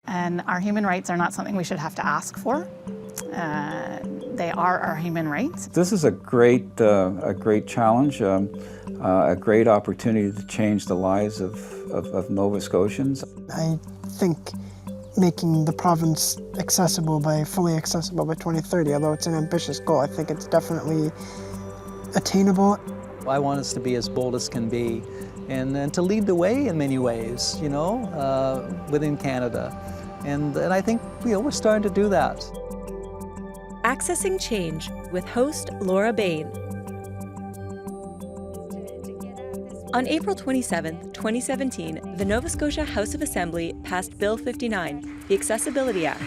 And our human rights are not something we should have to ask for. They are our human rights. This is a great challenge, a great opportunity to change the lives of Nova Scotians. I think making the province fully accessible by 2030, although it's an ambitious goal, I think it's definitely attainable. I want us to be as bold as can be and to lead the way in many ways, you know, within Canada. And I think, you know, we're starting to do that. Accessing Change with host Laura Bain. On April 27, 2017, the Nova Scotia House of Assembly passed Bill 59, the Accessibility Act.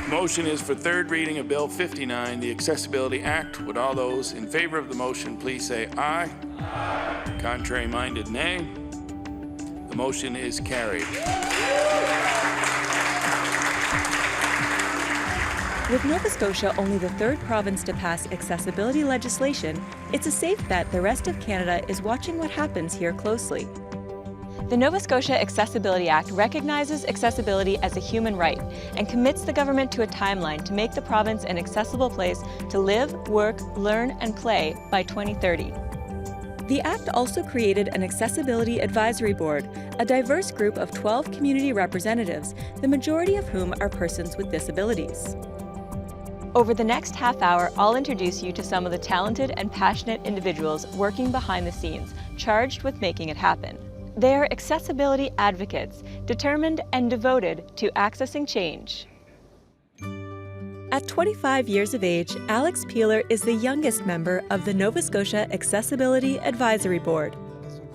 Motion is for third reading of Bill 59, the Accessibility Act. Would all those in favor of the motion please say aye? Aye. Contrary-minded, nay. The motion is carried. With Nova Scotia only the third province to pass accessibility legislation, it's a safe bet the rest of Canada is watching what happens here closely. The Nova Scotia Accessibility Act recognizes accessibility as a human right and commits the government to a timeline to make the province an accessible place to live, work, learn, and play by 2030. The Act also created an Accessibility Advisory Board, a diverse group of 12 community representatives, the majority of whom are persons with disabilities. Over the next half hour, I'll introduce you to some of the talented and passionate individuals working behind the scenes, charged with making it happen. They are accessibility advocates, determined and devoted to accessing change. At 25 years of age, Alex Peeler is the youngest member of the Nova Scotia Accessibility Advisory Board.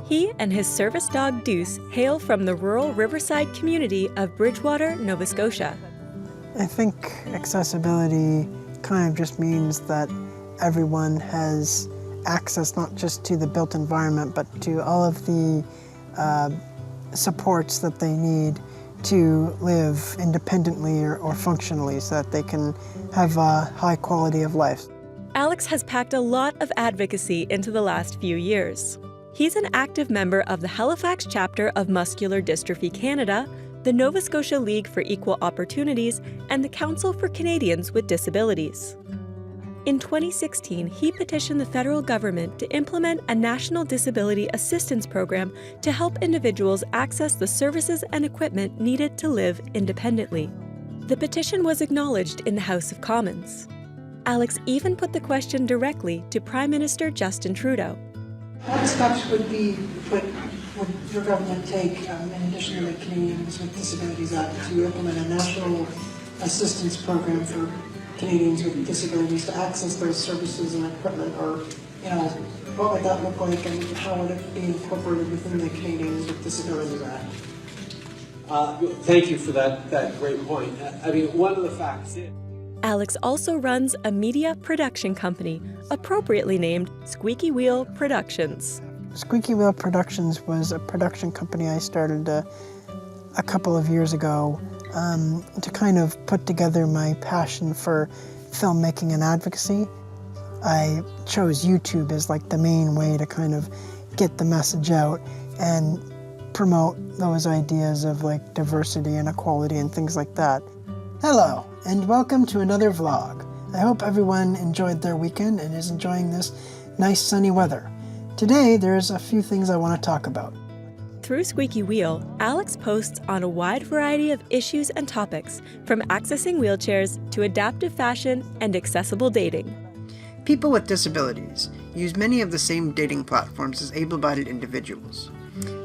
He and his service dog Deuce hail from the rural riverside community of Bridgewater, Nova Scotia. I think accessibility kind of just means that everyone has access not just to the built environment, but to all of the supports that they need to live independently or functionally so that they can have a high quality of life. Alex has packed a lot of advocacy into the last few years. He's an active member of the Halifax chapter of Muscular Dystrophy Canada, the Nova Scotia League for Equal Opportunities, and the Council for Canadians with Disabilities. In 2016, he petitioned the federal government to implement a national disability assistance program to help individuals access the services and equipment needed to live independently. The petition was acknowledged in the House of Commons. Alex even put the question directly to Prime Minister Justin Trudeau. What steps would your government take, in addition to the Canadians with Disabilities Act, to implement a national assistance program for Canadians with disabilities to access those services and equipment, or, you know, what would that look like and how would it be incorporated within the Canadians with Disabilities Act? Thank you for that great point. I mean, one of the facts is... Alex also runs a media production company, appropriately named Squeaky Wheel Productions. Squeaky Wheel Productions was a production company I started a couple of years ago to kind of put together my passion for filmmaking and advocacy. I chose YouTube as like the main way to kind of get the message out and promote those ideas of like diversity and equality and things like that. Hello, and welcome to another vlog. I hope everyone enjoyed their weekend and is enjoying this nice sunny weather. Today, there's a few things I want to talk about. Through Squeaky Wheel, Alex posts on a wide variety of issues and topics, from accessing wheelchairs to adaptive fashion and accessible dating. People with disabilities use many of the same dating platforms as able-bodied individuals.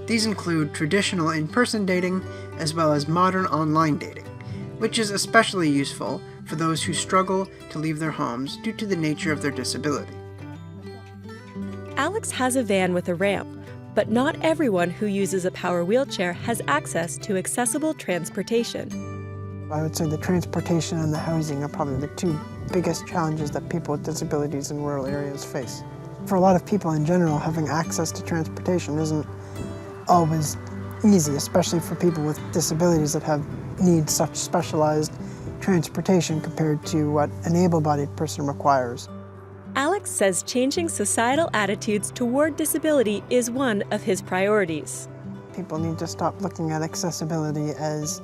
These include traditional in-person dating as well as modern online dating, which is especially useful for those who struggle to leave their homes due to the nature of their disability. Alex has a van with a ramp, but not everyone who uses a power wheelchair has access to accessible transportation. I would say the transportation and the housing are probably the two biggest challenges that people with disabilities in rural areas face. For a lot of people in general, having access to transportation isn't always easy, especially for people with disabilities that need such specialized transportation compared to what an able-bodied person requires. Alex says changing societal attitudes toward disability is one of his priorities. People need to stop looking at accessibility as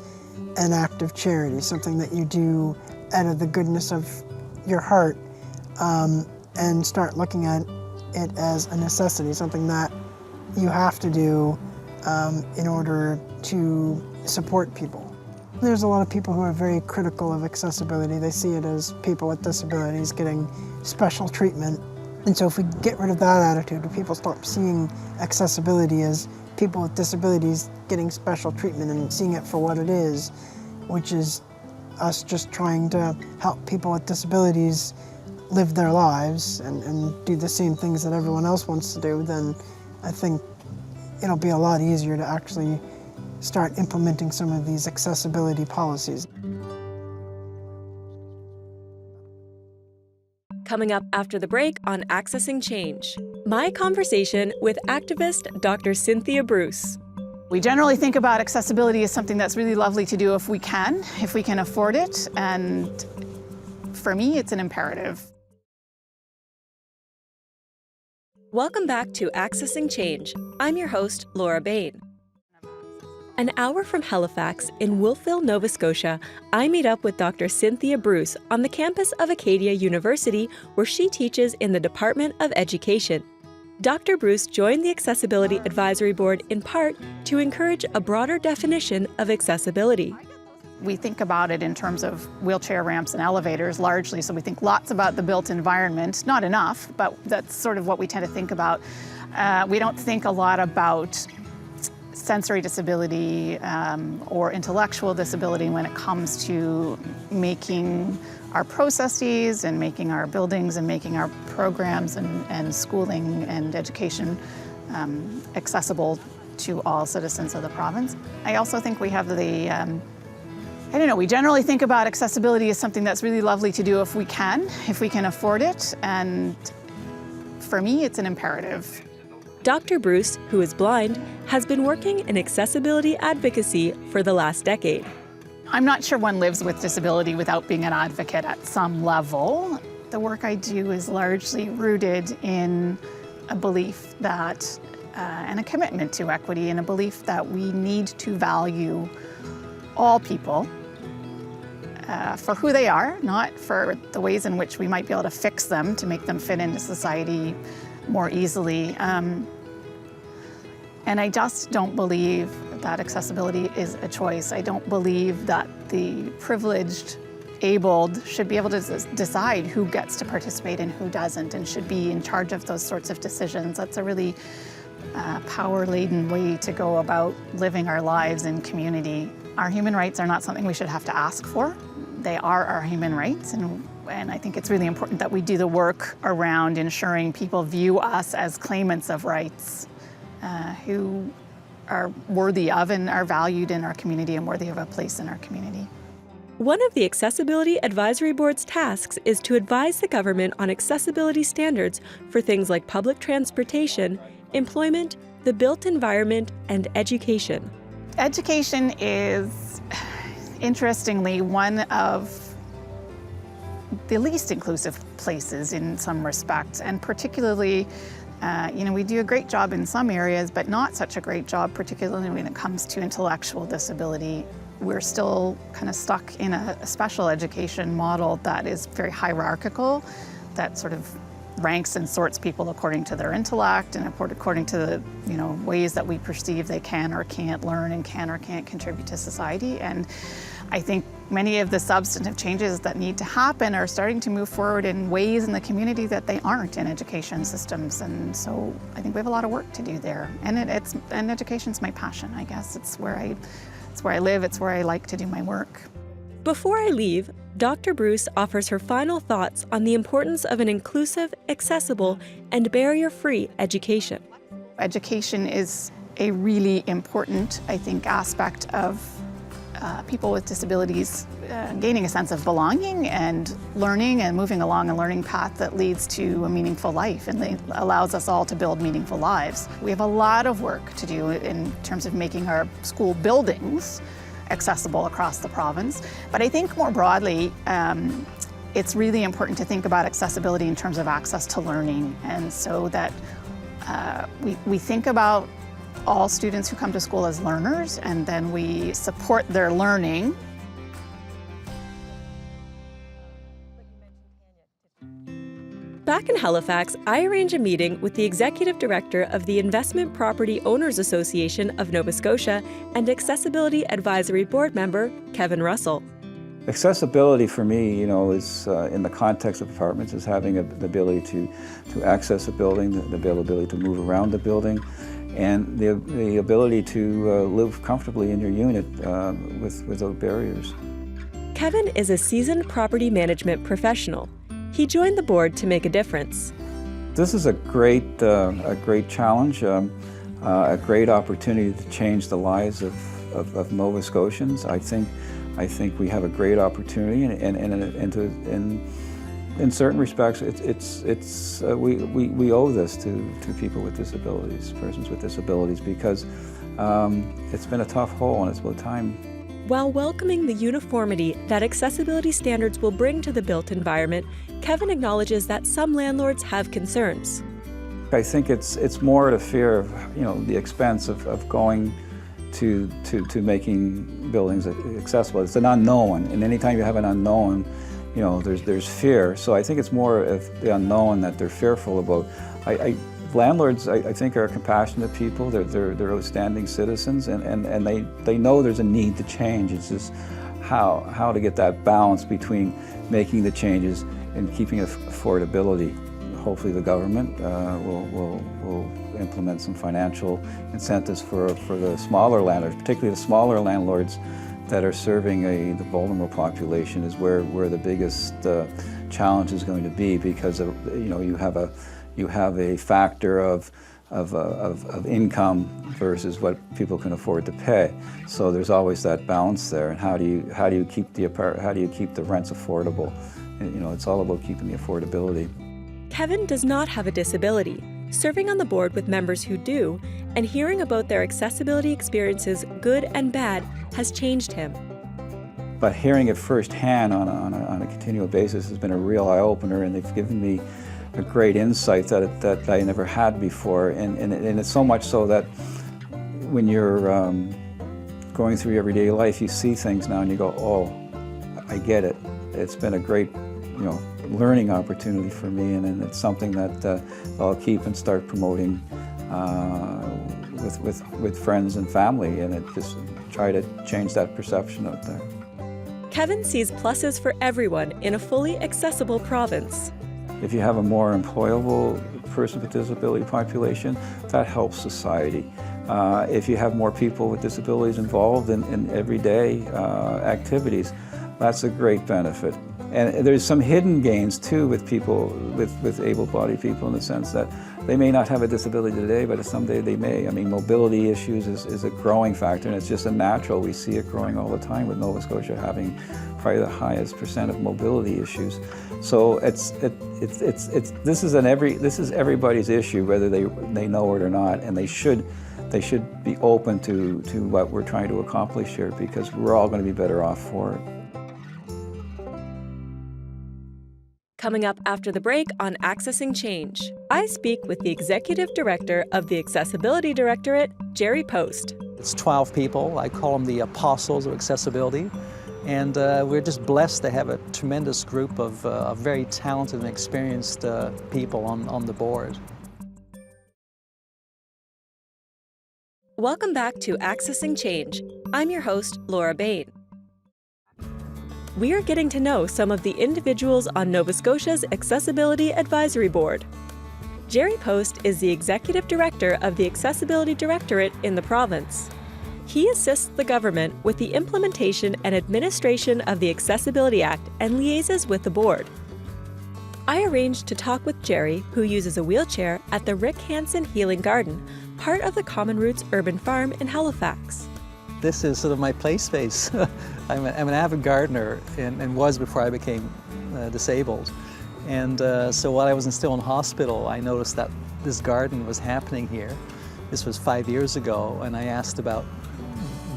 an act of charity, something that you do out of the goodness of your heart, and start looking at it as a necessity, something that you have to do in order to support people. There's a lot of people who are very critical of accessibility. They see it as people with disabilities getting special treatment. And so if we get rid of that attitude, if people stop seeing accessibility as people with disabilities getting special treatment and seeing it for what it is, which is us just trying to help people with disabilities live their lives and do the same things that everyone else wants to do, then I think it'll be a lot easier to actually start implementing some of these accessibility policies. Coming up after the break on Accessing Change, my conversation with activist Dr. Cynthia Bruce. We generally think about accessibility as something that's really lovely to do if we can afford it, and for me, it's an imperative. Welcome back to Accessing Change. I'm your host, Laura Bain. An hour from Halifax in Wolfville, Nova Scotia, I meet up with Dr. Cynthia Bruce on the campus of Acadia University, where she teaches in the Department of Education. Dr. Bruce joined the Accessibility Advisory Board in part to encourage a broader definition of accessibility. We think about it in terms of wheelchair ramps and elevators largely, so we think lots about the built environment, not enough, but that's sort of what we tend to think about. We don't think a lot about sensory disability or intellectual disability when it comes to making our processes and making our buildings and making our programs and schooling and education accessible to all citizens of the province. I also think we have we generally think about accessibility as something that's really lovely to do if we can afford it, and for me, it's an imperative. Dr. Bruce, who is blind, has been working in accessibility advocacy for the last decade. I'm not sure one lives with disability without being an advocate at some level. The work I do is largely rooted in a belief that, and a commitment to equity, and a belief that we need to value all people for who they are, not for the ways in which we might be able to fix them to make them fit into society more easily. And I just don't believe that accessibility is a choice. I don't believe that the privileged, abled should be able to decide who gets to participate and who doesn't, and should be in charge of those sorts of decisions. That's a really power-laden way to go about living our lives in community. Our human rights are not something we should have to ask for. They are our human rights, and I think it's really important that we do the work around ensuring people view us as claimants of rights who are worthy of and are valued in our community and worthy of a place in our community. One of the Accessibility Advisory Board's tasks is to advise the government on accessibility standards for things like public transportation, employment, the built environment, and education. Education is, interestingly, one of the least inclusive places in some respects, and particularly, we do a great job in some areas, but not such a great job, particularly when it comes to intellectual disability. We're still kind of stuck in a special education model that is very hierarchical, that sort of ranks and sorts people according to their intellect and according to the ways that we perceive they can or can't learn and can or can't contribute to society. And I think many of the substantive changes that need to happen are starting to move forward in ways in the community that they aren't in education systems. And so I think we have a lot of work to do there. And education's my passion, I guess. It's where I live, it's where I like to do my work. Before I leave, Dr. Bruce offers her final thoughts on the importance of an inclusive, accessible, and barrier-free education. Education is a really important, I think, aspect of people with disabilities gaining a sense of belonging and learning and moving along a learning path that leads to a meaningful life and allows us all to build meaningful lives. We have a lot of work to do in terms of making our school buildings accessible across the province. But I think more broadly, it's really important to think about accessibility in terms of access to learning, and so that we think about all students who come to school as learners, and then we support their learning. Back in Halifax, I arrange a meeting with the Executive Director of the Investment Property Owners Association of Nova Scotia and Accessibility Advisory Board member Kevin Russell. Accessibility for me, you know, is in the context of apartments, is having the ability to access a building, the ability to move around the building, and the ability to live comfortably in your unit without barriers. Kevin is a seasoned property management professional. He joined the board to make a difference. This is a great challenge, a great opportunity to change the lives of Nova Scotians. I think we have a great opportunity, and in certain respects, we owe this to people with disabilities, persons with disabilities, because it's been a tough haul, and it's about time. While welcoming the uniformity that accessibility standards will bring to the built environment, Kevin acknowledges that some landlords have concerns. I think it's more the fear of, you know, the expense of going to making buildings accessible. It's an unknown, and anytime you have an unknown, you know, there's fear. So I think it's more of the unknown that they're fearful about. Landlords, I think, are compassionate people. They're outstanding citizens, and they know there's a need to change. It's just how to get that balance between making the changes and keeping affordability. Hopefully the government will implement some financial incentives for the smaller landlords, particularly the smaller landlords that are serving the vulnerable population, is where the biggest challenge is going to be, because you have a factor of income versus what people can afford to pay. So there's always that balance there. And how do you keep the rents affordable? And, you know, it's all about keeping the affordability. Kevin does not have a disability. Serving on the board with members who do, and hearing about their accessibility experiences, good and bad, has changed him. But hearing it firsthand on a continual basis has been a real eye-opener, and they've given me a great insight that I never had before. And it's so much so that when you're going through your everyday life, you see things now and you go, oh, I get it. It's been a great, you know, learning opportunity for me, and it's something that I'll keep and start promoting with friends and family, and just try to change that perception out there. Kevin sees pluses for everyone in a fully accessible province. If you have a more employable person with disability population, that helps society. If you have more people with disabilities involved in everyday activities, that's a great benefit. And there's some hidden gains too with people, with able-bodied people, in the sense that they may not have a disability today, but someday they may. I mean, mobility issues is a growing factor, and it's just a natural. We see it growing all the time, with Nova Scotia having probably the highest percent of mobility issues. So this is everybody's issue, whether they know it or not, and they should be open to what we're trying to accomplish here, because we're all going to be better off for it. Coming up after the break on Accessing Change, I speak with the Executive Director of the Accessibility Directorate, Jerry Post. It's 12 people. I call them the apostles of accessibility. And we're just blessed to have a tremendous group of very talented and experienced people on the board. Welcome back to Accessing Change. I'm your host, Laura Bain. We are getting to know some of the individuals on Nova Scotia's Accessibility Advisory Board. Jerry Post is the Executive Director of the Accessibility Directorate in the province. He assists the government with the implementation and administration of the Accessibility Act and liaises with the board. I arranged to talk with Jerry, who uses a wheelchair, at the Rick Hansen Healing Garden, part of the Common Roots Urban Farm in Halifax. This is sort of my play space. I'm an avid gardener, and was before I became disabled. And so while I was still in hospital, I noticed that this garden was happening here. This was 5 years ago, and I asked about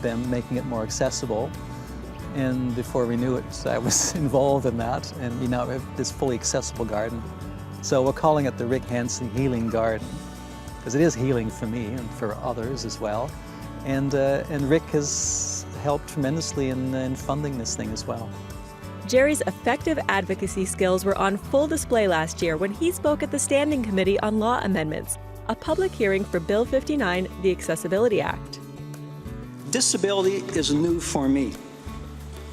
them making it more accessible. And before we knew it, I was involved in that, and we now have this fully accessible garden. So we're calling it the Rick Hansen Healing Garden. because it is healing for me and for others as well. And Rick has helped tremendously in funding this thing as well. Jerry's effective advocacy skills were on full display last year when he spoke at the Standing Committee on Law Amendments, a public hearing for Bill 59, the Accessibility Act. Disability is new for me.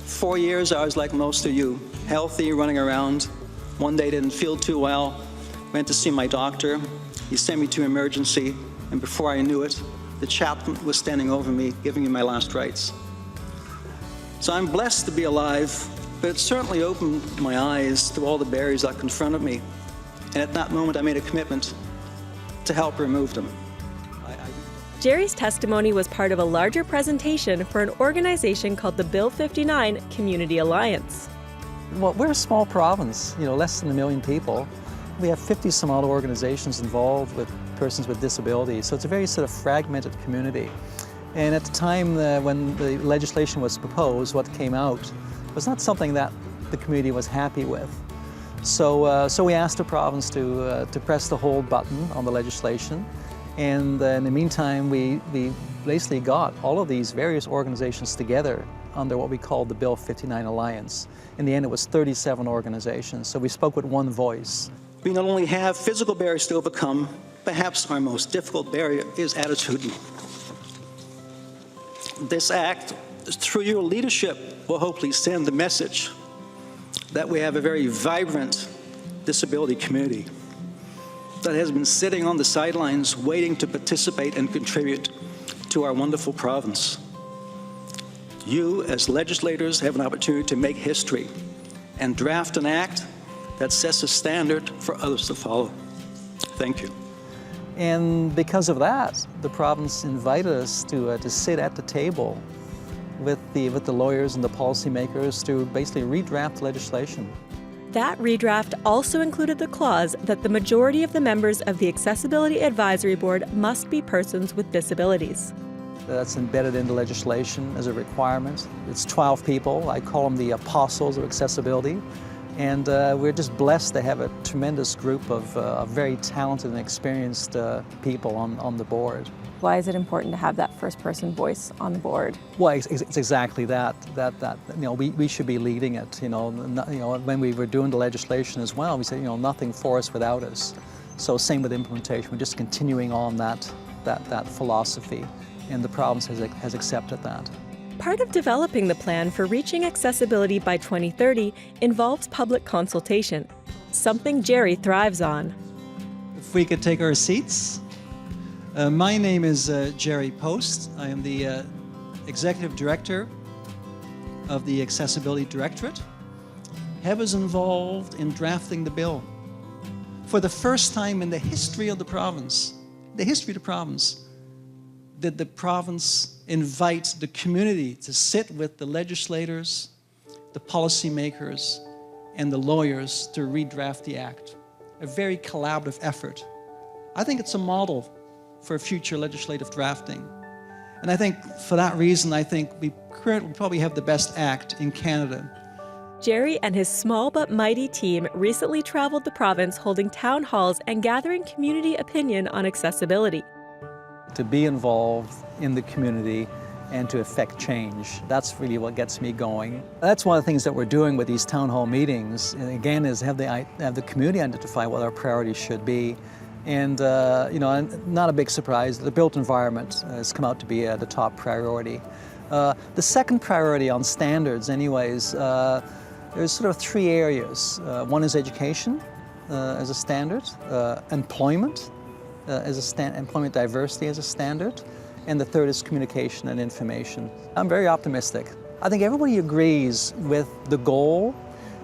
4 years I was like most of you, healthy, running around. One day didn't feel too well, went to see my doctor. He sent me to emergency, and before I knew it, the chaplain was standing over me, giving me my last rites. So I'm blessed to be alive, but it certainly opened my eyes to all the barriers that confronted me. And at that moment, I made a commitment to help remove them. Jerry's testimony was part of a larger presentation for an organization called the Bill 59 Community Alliance. Well, we're a small province, less than 1 million people. We have 50 some odd organizations involved with persons with disabilities, so it's a very sort of fragmented community. And at the time when the legislation was proposed, what came out was not something that the community was happy with. So we asked the province to press the hold button on the legislation. And in the meantime, we basically got all of these various organizations together under what we called the Bill 59 Alliance. In the end, it was 37 organizations, so we spoke with one voice. We not only have physical barriers to overcome, perhaps our most difficult barrier is attitudinal. This act, through your leadership, will hopefully send the message that we have a very vibrant disability community that has been sitting on the sidelines waiting to participate and contribute to our wonderful province. You, as legislators, have an opportunity to make history and draft an act that sets a standard for others to follow. Thank you. And because of that, the province invited us to sit at the table with the lawyers and the policymakers to basically redraft legislation. That redraft also included the clause that the majority of the members of the Accessibility Advisory Board must be persons with disabilities. That's embedded into legislation as a requirement. It's 12 people. I call them the apostles of accessibility. And we're just blessed to have a tremendous group of very talented and experienced people on the board. Why is it important to have that first-person voice on the board? Well, it's exactly that. We should be leading it. When we were doing the legislation as well, we said, nothing for us without us. So same with implementation. We're just continuing on that philosophy, and the province has accepted that. Part of developing the plan for reaching accessibility by 2030 involves public consultation, something Jerry thrives on. If we could take our seats. My name is Jerry Post. I am the Executive Director of the Accessibility Directorate. I was involved in drafting the bill. For the first time in the history of the province, did the province invite the community to sit with the legislators, the policymakers, and the lawyers to redraft the act. A very collaborative effort. I think it's a model for future legislative drafting. And I think for that reason, I think we currently probably have the best act in Canada. Jerry and his small but mighty team recently traveled the province holding town halls and gathering community opinion on accessibility. To be involved in the community and to affect change, that's really what gets me going. That's one of the things that we're doing with these town hall meetings, and again, is have the community identify what our priorities should be. And not a big surprise, the built environment has come out to be the top priority. The second priority on standards anyways, there's sort of 3 areas. One is education as a standard, employment employment diversity as a standard, and the third is communication and information. I'm very optimistic. I think everybody agrees with the goal.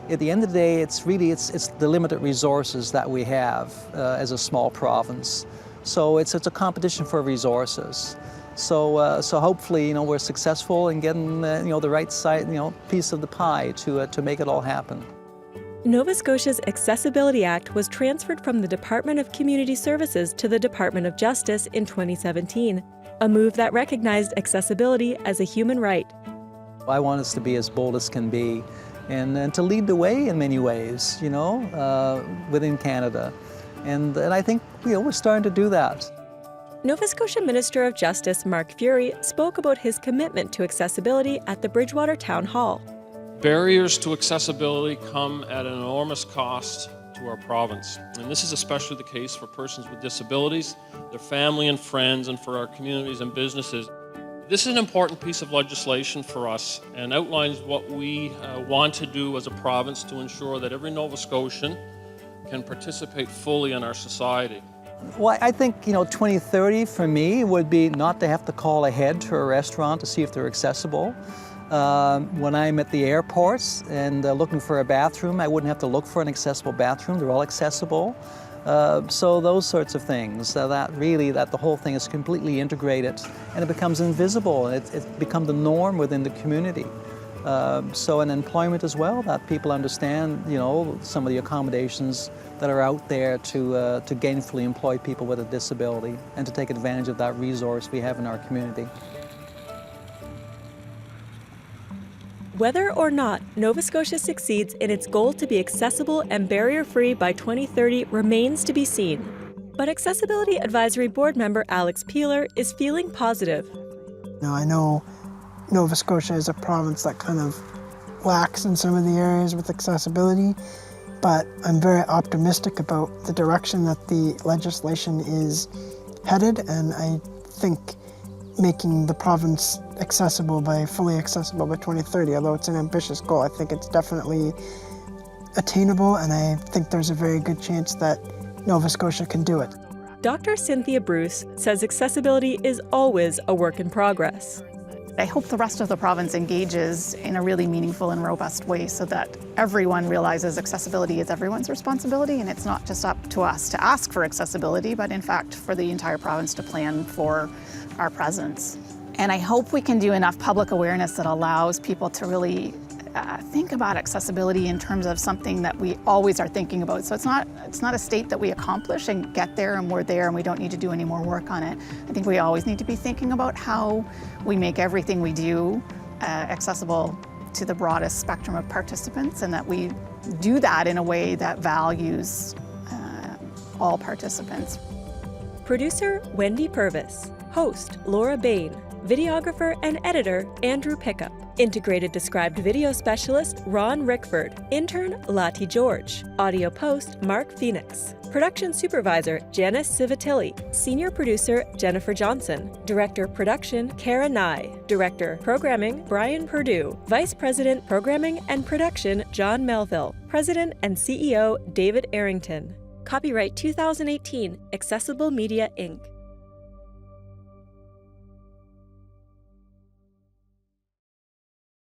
At the end of the day, it's the limited resources that we have as a small province. So it's a competition for resources. So hopefully, we're successful in getting the right side, piece of the pie to make it all happen. Nova Scotia's Accessibility Act was transferred from the Department of Community Services to the Department of Justice in 2017, a move that recognized accessibility as a human right. I want us to be as bold as can be and to lead the way in many ways, within Canada. And I think, we're starting to do that. Nova Scotia Minister of Justice Mark Fury spoke about his commitment to accessibility at the Bridgewater Town Hall. Barriers to accessibility come at an enormous cost to our province. And this is especially the case for persons with disabilities, their family and friends, and for our communities and businesses. This is an important piece of legislation for us and outlines what we want to do as a province to ensure that every Nova Scotian can participate fully in our society. Well, I think, 2030 for me would be not to have to call ahead to a restaurant to see if they're accessible. When I'm at the airports and looking for a bathroom, I wouldn't have to look for an accessible bathroom. They're all accessible. So those sorts of things, that the whole thing is completely integrated and it becomes invisible. It's become the norm within the community. So in employment as well, that people understand, some of the accommodations that are out there to gainfully employ people with a disability and to take advantage of that resource we have in our community. Whether or not Nova Scotia succeeds in its goal to be accessible and barrier-free by 2030 remains to be seen. But Accessibility Advisory Board member Alex Peeler is feeling positive. I know Nova Scotia is a province that kind of lacks in some of the areas with accessibility, but I'm very optimistic about the direction that the legislation is headed, and I think making the province fully accessible by 2030, although it's an ambitious goal, I think it's definitely attainable, and I think there's a very good chance that Nova Scotia can do it. Dr. Cynthia Bruce says accessibility is always a work in progress. I hope the rest of the province engages in a really meaningful and robust way so that everyone realizes accessibility is everyone's responsibility, and it's not just up to us to ask for accessibility, but in fact for the entire province to plan for our presence. And I hope we can do enough public awareness that allows people to really think about accessibility in terms of something that we always are thinking about. So it's not a state that we accomplish and get there and we're there and we don't need to do any more work on it. I think we always need to be thinking about how we make everything we do accessible to the broadest spectrum of participants, and that we do that in a way that values all participants. Producer Wendy Purves, host Laura Bain, videographer and editor Andrew Pickup, integrated described video specialist Ron Rickford, intern Lottie George, audio post Mark Phoenix, production supervisor Janice Civitilli, senior producer Jennifer Johnson, director production Cara, director programming Brian Perdue, vice president programming and production John Melville, president and CEO David Arrington. Copyright 2018, Accessible Media Inc.